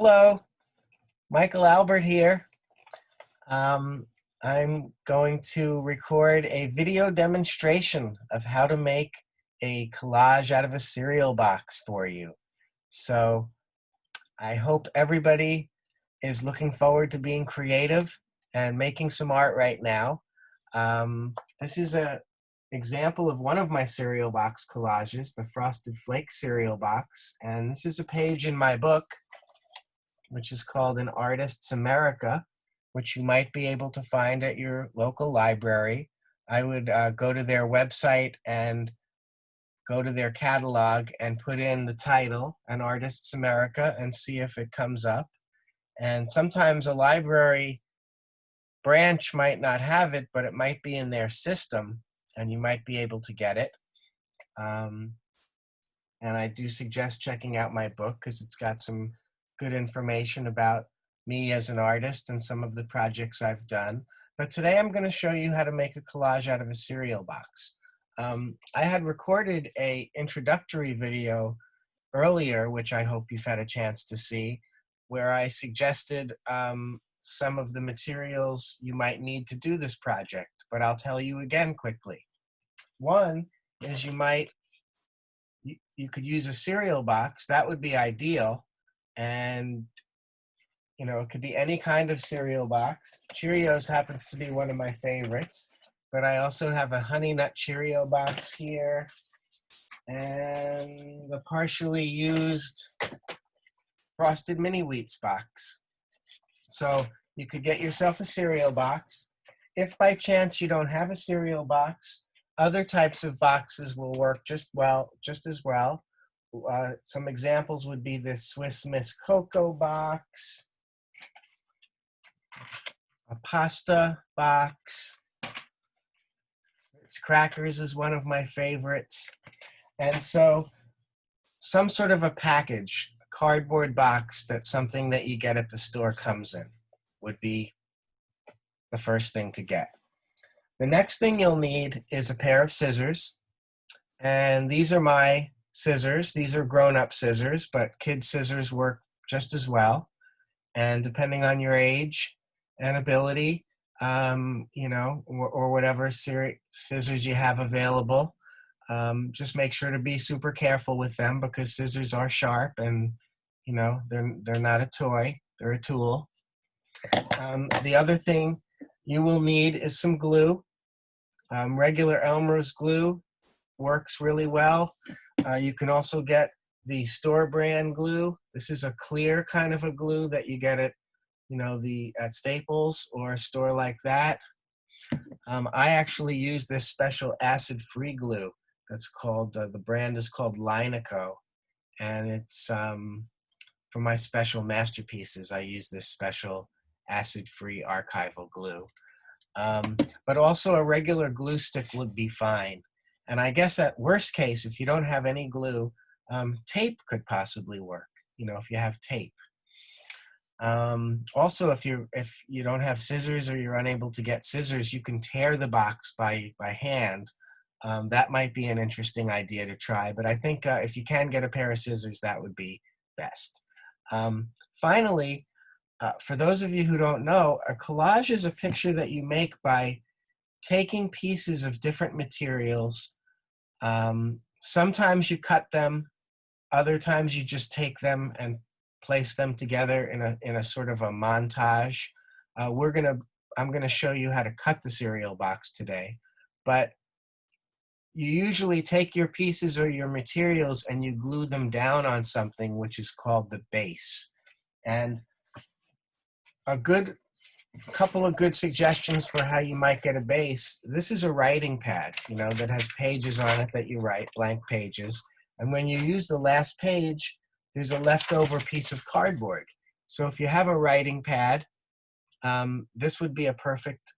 Hello, Michael Albert here. Um, I'm going to record a video demonstration of how to make a collage out of a cereal box for you. So I hope everybody is looking forward to being creative and making some art right now. This is an example of one of my cereal box collages, the Frosted Flakes cereal box. And this is a page in my book, which is called An Artist's America, which you might be able to find at your local library. I would go to their website and go to their catalog and put in the title, An Artist's America, and see if it comes up. And sometimes a library branch might not have it, but it might be in their system, and you might be able to get it. And I do suggest checking out my book because it's got some good information about me as an artist and some of the projects I've done. But today I'm going to show you how to make a collage out of a cereal box. I had recorded a introductory video earlier, which I hope you've had a chance to see, where I suggested some of the materials you might need to do this project, but I'll tell you again quickly. One is you could use a cereal box. That would be ideal. And, it could be any kind of cereal box. Cheerios happens to be one of my favorites. But I also have a Honey Nut Cheerio box here. And the partially used Frosted Mini Wheats box. So you could get yourself a cereal box. If by chance you don't have a cereal box, other types of boxes will work just as well. Some examples would be this Swiss Miss Cocoa box, a pasta box. Ritz Crackers is one of my favorites. And so some sort of a package, a cardboard box that's something that you get at the store comes in would be the first thing to get. The next thing you'll need is a pair of scissors. And these are my scissors. These are grown-up scissors, but kids' scissors work just as well. And depending on your age and ability, or whatever scissors you have available, just make sure to be super careful with them because scissors are sharp and, they're not a toy, they're a tool. The other thing you will need is some glue. Regular Elmer's glue works really well. You can also get the store brand glue. This is a clear kind of a glue that you get at, at Staples or a store like that. I actually use this special acid-free glue that's called, the brand is called Linico. And it's for my special masterpieces, I use this special acid-free archival glue. But also a regular glue stick would be fine. And I guess at worst case, if you don't have any glue, tape could possibly work, if you have tape. Also, if you don't have scissors or you're unable to get scissors, you can tear the box by hand. That might be an interesting idea to try, but I think if you can get a pair of scissors, that would be best. Finally, for those of you who don't know, a collage is a picture that you make by taking pieces of different materials. Sometimes you cut them, other times you just take them and place them together in a sort of a montage. I'm gonna show you how to cut the cereal box today, but you usually take your pieces or your materials and you glue them down on something which is called the base. And a couple of good suggestions for how you might get a base. This is a writing pad, that has pages on it that you write, blank pages. And when you use the last page, there's a leftover piece of cardboard. So if you have a writing pad, this would be a perfect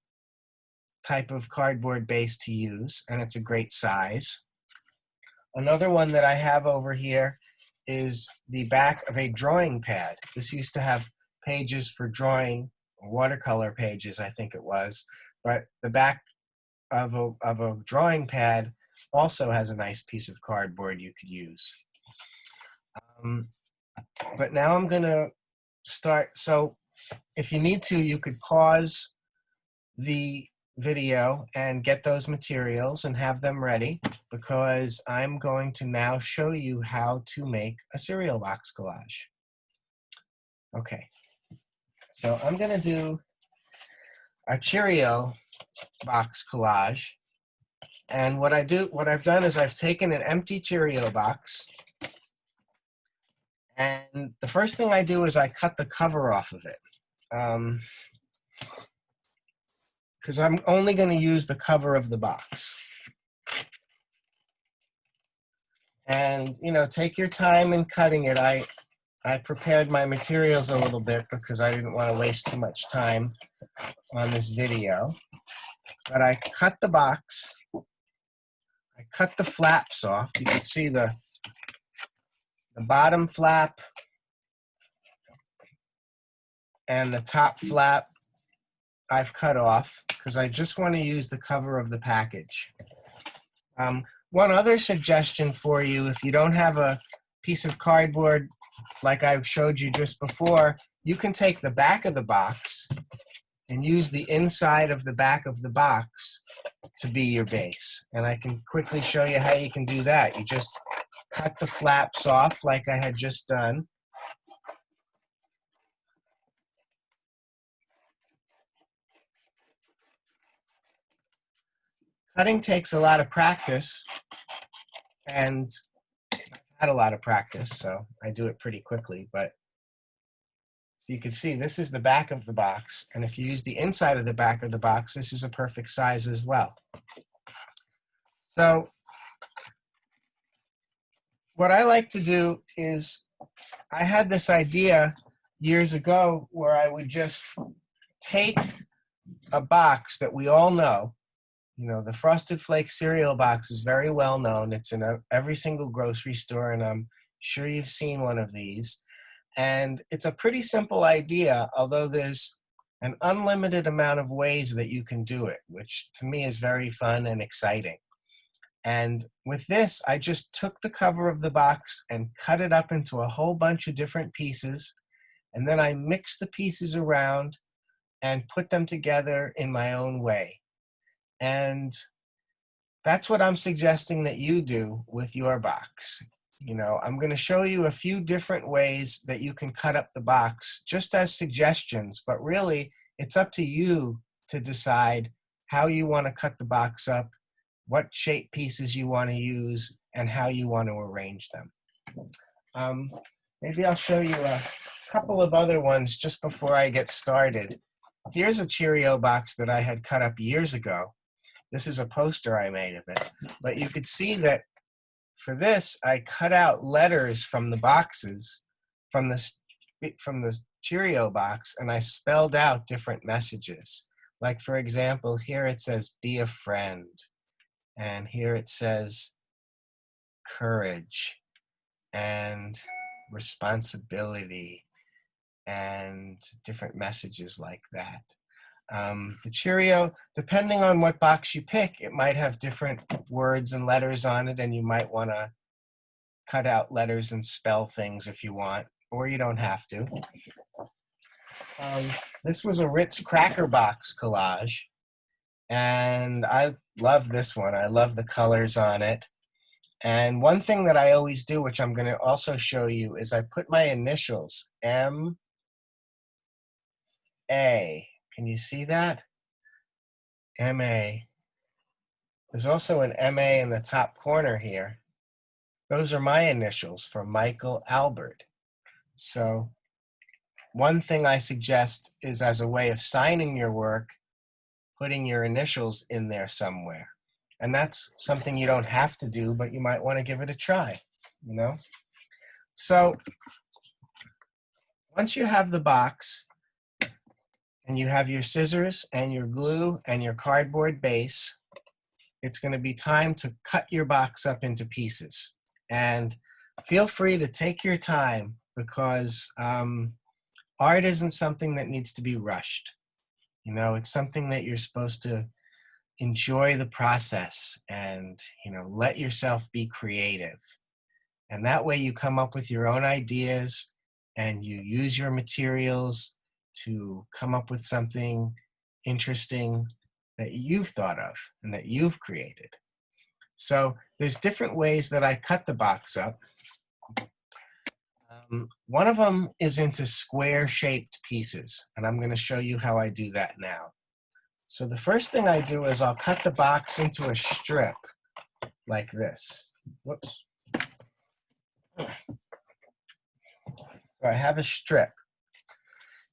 type of cardboard base to use, and it's a great size. Another one that I have over here is the back of a drawing pad. This used to have pages for drawing, watercolor pages, I think it was, but the back of a drawing pad also has a nice piece of cardboard you could use. But now I'm going to start. So if you need to, you could pause the video and get those materials and have them ready, because I'm going to now show you how to make a cereal box collage. Okay, so I'm going to do a Cheerio box collage. And what I've done is I've taken an empty Cheerio box, and the first thing I do is I cut the cover off of it. Because I'm only going to use the cover of the box. And, you know, take your time in cutting it. I prepared my materials a little bit because I didn't want to waste too much time on this video. But I cut the box. I cut the flaps off. You can see the bottom flap and the top flap I've cut off because I just want to use the cover of the package. One other suggestion for you, if you don't have a piece of cardboard like I showed you just before, you can take the back of the box and use the inside of the back of the box to be your base. And I can quickly show you how you can do that. You just cut the flaps off like I had just done. Cutting takes a lot of practice, and I've had a lot of practice, so I do it pretty quickly. But so you can see this is the back of the box, and if you use the inside of the back of the box, this is a perfect size as well. So what I like to do is, I had this idea years ago where I would just take a box that we all know. You know, the Frosted Flakes cereal box is very well known. It's in every single grocery store, and I'm sure you've seen one of these. And it's a pretty simple idea, although there's an unlimited amount of ways that you can do it, which to me is very fun and exciting. And with this, I just took the cover of the box and cut it up into a whole bunch of different pieces. And then I mixed the pieces around and put them together in my own way. And that's what I'm suggesting that you do with your box. You know, I'm going to show you a few different ways that you can cut up the box just as suggestions, but really it's up to you to decide how you want to cut the box up, what shape pieces you want to use, and how you want to arrange them. Maybe I'll show you a couple of other ones just before I get started. Here's a Cheerio box that I had cut up years ago. This is a poster I made of it. But you could see that for this, I cut out letters from the boxes, from the Cheerio box, and I spelled out different messages. Like, for example, here it says, be a friend. And here it says, courage and responsibility, and different messages like that. The Cheerio, depending on what box you pick, it might have different words and letters on it, and you might want to cut out letters and spell things if you want, or you don't have to. This was a Ritz Cracker Box collage, and I love this one. I love the colors on it. And one thing that I always do, which I'm going to also show you, is I put my initials, M-A. Can you see that? M-A. There's also an M-A in the top corner here. Those are my initials for Michael Alpert. So one thing I suggest is, as a way of signing your work, putting your initials in there somewhere. And that's something you don't have to do, but you might want to give it a try, you know? So once you have the box, and you have your scissors and your glue and your cardboard base, it's going to be time to cut your box up into pieces. And feel free to take your time, because art isn't something that needs to be rushed. You know, it's something that you're supposed to enjoy the process and, you know, let yourself be creative. And that way you come up with your own ideas and you use your materials to come up with something interesting that you've thought of and that you've created. So there's different ways that I cut the box up. One of them is into square-shaped pieces, and I'm going to show you how I do that now. So the first thing I do is I'll cut the box into a strip like this. Whoops. So I have a strip,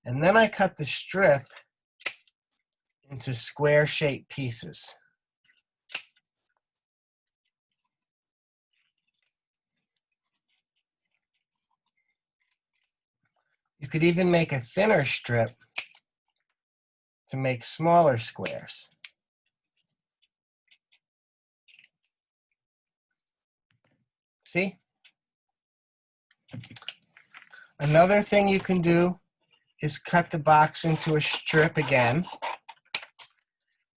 and then I cut the strip into square-shaped pieces. You could even make a thinner strip to make smaller squares. See? Another thing you can do is cut the box into a strip again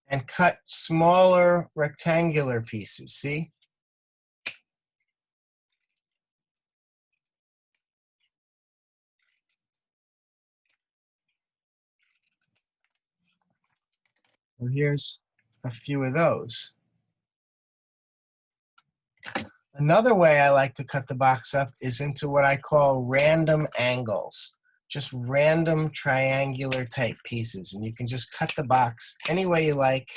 and cut smaller rectangular pieces, see? Well, here's a few of those. Another way I like to cut the box up is into what I call random angles, just random triangular type pieces. And you can just cut the box any way you like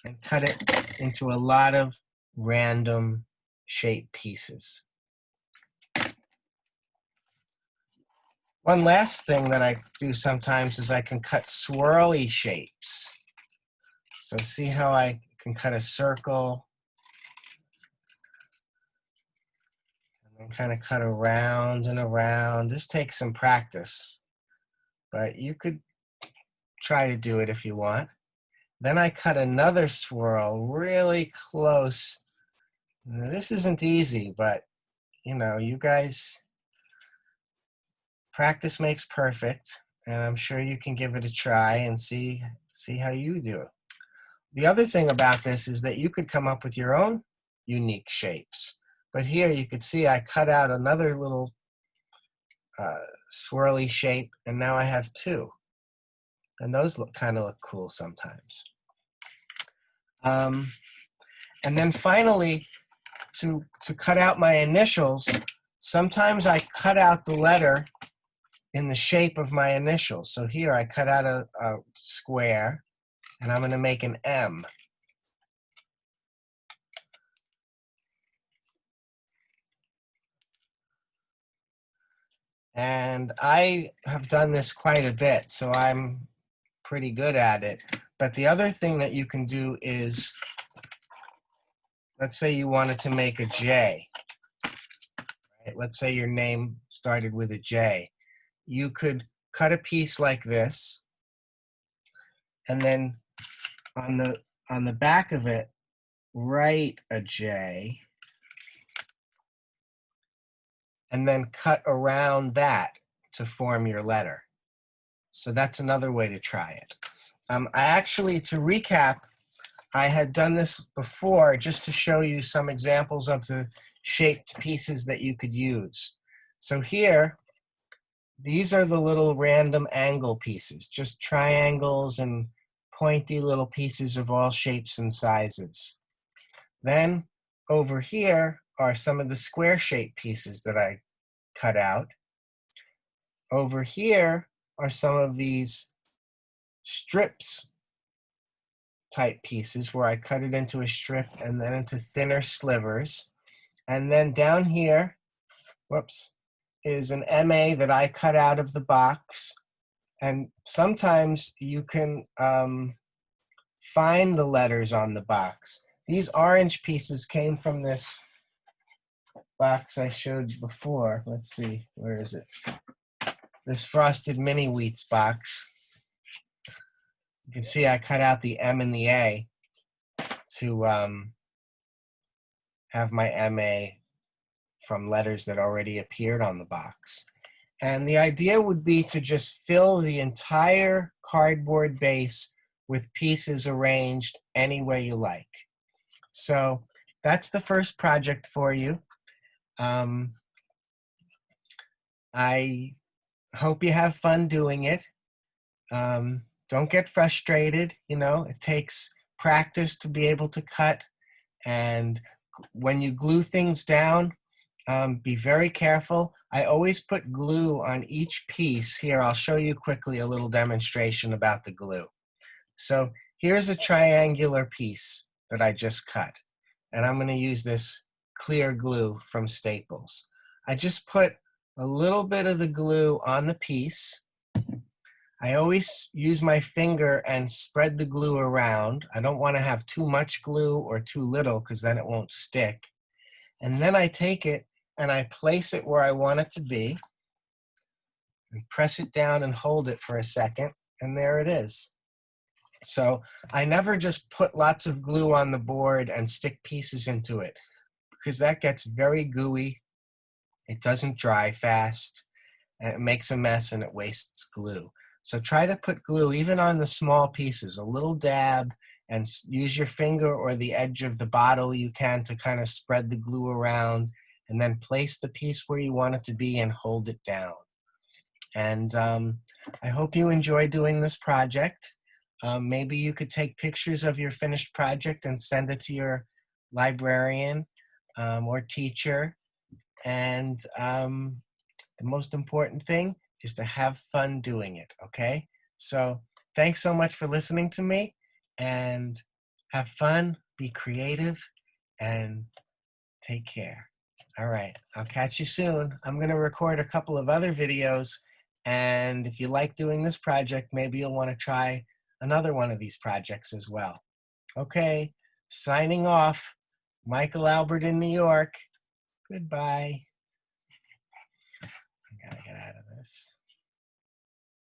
and cut it into a lot of random shaped pieces. One last thing that I do sometimes is I can cut swirly shapes. So see how I can cut a circle and kind of cut around and around. This takes some practice, but you could try to do it if you want. Then I cut another swirl really close. Now, this isn't easy, but you know, you guys, practice makes perfect, and I'm sure you can give it a try and see how you do it. The other thing about this is that you could come up with your own unique shapes. But here you could see I cut out another little swirly shape, and now I have two. And those kind of look cool sometimes. And then finally, to cut out my initials, sometimes I cut out the letter in the shape of my initials. So here I cut out a square, and I'm going to make an M. And I have done this quite a bit, so I'm pretty good at it. But the other thing that you can do is, let's say you wanted to make a J. Right? Let's say your name started with a J. You could cut a piece like this, and then on the back of it, write a J, and then cut around that to form your letter. So that's another way to try it. I actually, to recap, I had done this before just to show you some examples of the shaped pieces that you could use. So here, these are the little random angle pieces, just triangles and pointy little pieces of all shapes and sizes. Then over here are some of the square shaped pieces that I cut out. Over here are some of these strips type pieces where I cut it into a strip and then into thinner slivers. And then down here, whoops, is an MA that I cut out of the box. And sometimes you can find the letters on the box. These orange pieces came from this box I showed before. Let's see, where is it? This Frosted Mini Wheats box. You can see I cut out the M and the A to have my MA from letters that already appeared on the box. And the idea would be to just fill the entire cardboard base with pieces arranged any way you like. So that's the first project for you. I Hope you have fun doing it. Don't get frustrated. You know, it takes practice to be able to cut. And when you glue things down, be very careful. I always put glue on each piece. Here, I'll show you quickly a little demonstration about the glue. So here's a triangular piece that I just cut. And I'm going to use this clear glue from Staples. I just put a little bit of the glue on the piece. I always use my finger and spread the glue around. I don't want to have too much glue or too little because then it won't stick. And then I take it and I place it where I want it to be and press it down and hold it for a second, and there it is. So I never just put lots of glue on the board and stick pieces into it because that gets very gooey. It doesn't dry fast, and it makes a mess and it wastes glue. So try to put glue even on the small pieces, a little dab, and use your finger or the edge of the bottle you can to kind of spread the glue around, and then place the piece where you want it to be and hold it down. And I hope you enjoy doing this project. Maybe you could take pictures of your finished project and send it to your librarian or teacher. And the most important thing is to have fun doing it, okay? So thanks so much for listening to me, and have fun, be creative, and take care. All right, I'll catch you soon. I'm going to record a couple of other videos, and if you like doing this project, maybe you'll want to try another one of these projects as well. Okay, signing off. Michael Alpert in New York. Goodbye. I gotta get out of this.